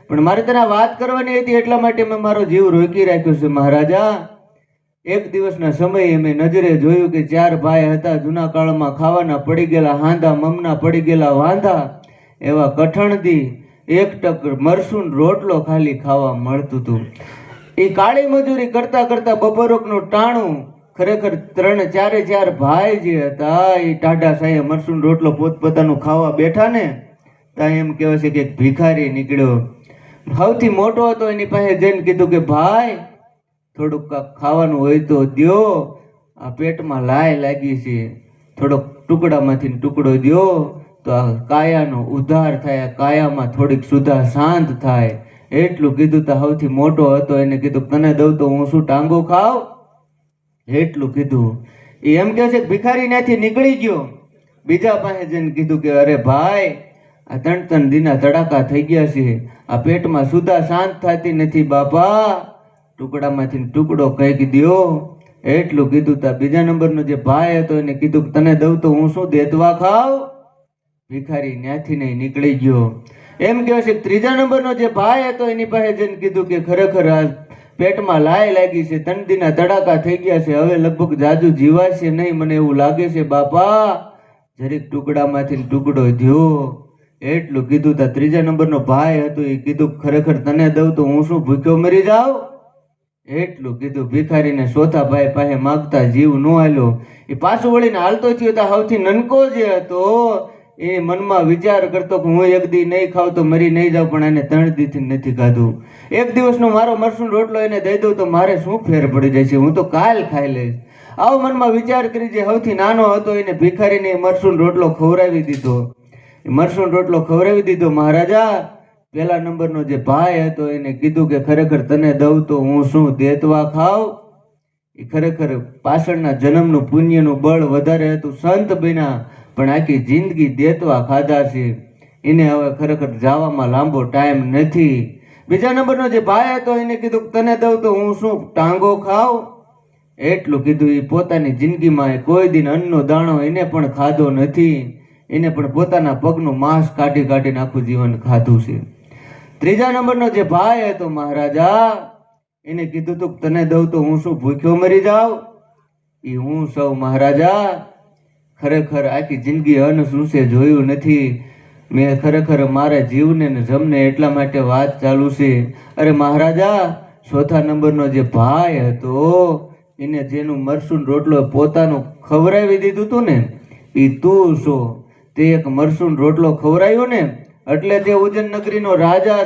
પણ મારે તને વાત કરવાની હતી એટલા માટે મેં મારો જીવ રોકી રાખ્યો છે મહારાજા। એક દિવસના સમયે મેં નજરે જોયું કે 4 ભાઈ હતા, જૂના કાળમાં ખાવાના પડી ગયેલા હાંધા, મમના પડી ગયેલા વાંધા, એવા કઠણથી એક ટક મરસું રોટલો ખાલી ખાવા મળતું હતું। એ કાળી મજૂરી કરતા કરતા બપોરકનું ટાણું ખરેખર 3-4 ભાઈ જે હતા એ ટાઢા સાયે મરસું રોટલો પોતપોતાનું ખાવા બેઠા ને ત્યાં એમ કહેવાય છે કે એક ભિખારી નીકળ્યો, સૌથી મોટો હતો, એની પાસે જઈને કીધું કે ભાઈ થોડુંક ખાવાનું હોય તો દ્યો, આ પેટમાં લાય લાગી છે, થોડોક ટુકડામાંથી ટુકડો દ્યો તો આ કાયાનો ઉદ્ધાર થાય, કાયામાં થોડીક સુધા શાંત થાય, એટલું કીધું તો સૌથી મોટો હતો એને કીધું તને દઉં તો હું શું ટાંગો ખાવ, એટલું કીધું। એ એમ કહે છે ભિખારી ત્યાંથી નીકળી ગયો, બીજા પાસે જઈને કીધું કે અરે ભાઈ આ 3 દિના તડાકા થઈ ગયા છે, આ પેટમાં સુધા શાંત થતી નથી બાપા, ટુકડામાંથી ટુકડો કંઈક દ્યો, એટલું કીધું તા બીજા નંબરનો જે ભાઈ હતો એને કીધું કે તને દઉં તો હું શું દેતવા ખાવ, ભિખારી ત્યાંથી નહીં નીકળી ગયો। એમ કહે છે ત્રીજા નંબરનો જે ભાઈ હતો એની પાસે જઈને કીધું કે ખરેખર આ પેટમાં લાય લાગી છે, 3 દિના તડાકા થઈ ગયા છે, હવે લગભગ જાજુ જીવાશે નહીં, મને એવું લાગે છે બાપા, જરીક ટુકડામાંથી ટુકડો દ્યો, એટલું કીધું તા ત્રીજા નંબરનો ભાઈ હતો એ કીધું ખરેખર તને દઉં તો હું શું ભૂખ્યો મરી જાઉં, એટલું કીધું। ભિખારીને ચોથા ભાઈ પાસે માગતા જીવ ન આલ્યો, એ પાછું વળીને હાલતો થયો તો સૌથી નનકો જે હતો એ મનમાં વિચાર કરતો કે હું એક દી નહીં ખાવ તો મરી નહીં જાઉં, પણ એને 3 દીથી નથી ખાધું, એક દિવસનો મારો મરસું રોટલો એને દઈ દઉં તો મારે શું ફેર પડી જાય છે, હું તો કાલ ખાઈ લઈશ, આવો મનમાં વિચાર કરી જે સૌથી નાનો હતો એને ભિખારીને મરસું રોટલો ખવડાવી દીધો। મરસું રોટલો ખવડાવી દીધો મહારાજા। પેલા નંબરનો જે ભાઈ હતો એને કીધું કે ખરેખર તને દઉં તો હું શું દેતવા ખાવ, એ ખરેખર પાછળના જન્મનું પુણ્યનું બળ વધારે હતું, સંત બન્યા પણ આખી જિંદગી દેતવા ખાધા છે, એને હવે ખરેખર જવામાં લાંબો ટાઈમ નથી। બીજા નંબરનો જે ભાઈ હતો એને કીધું તને દઉં તો હું શું ટાંગો ખાવ, એટલું કીધું। એ પોતાની જિંદગીમાં કોઈ દિન અન્નનો દાણો એને પણ ખાધો નથી, એને પણ પોતાના પગનું માંસ કાઢી કાઢીને આખું જીવન ખાધું છે। ત્રીજા નંબરનો જે ભાઈ હતો મહારાજા એને કીધું તું તને દઉં તો હું શું ભૂખ્યો મરી જાઉં, એ હું સૌ મહારાજા ખરેખર આખી જિંદગી અન્ન શું છે જોયું નથી, મેં ખરેખર મારા જીવને ને જમને એટલા માટે વાત ચાલુ છે। અરે મહારાજા ચોથા નંબરનો જે ભાઈ હતો એને જેનું મરસું રોટલો પોતાનું ખવડાવી દીધું હતું ને એ તું છો, તે એક મરસું રોટલો ખવડાવ્યો ને એટલે તે ઉજ્જૈન નગરીનો રાજા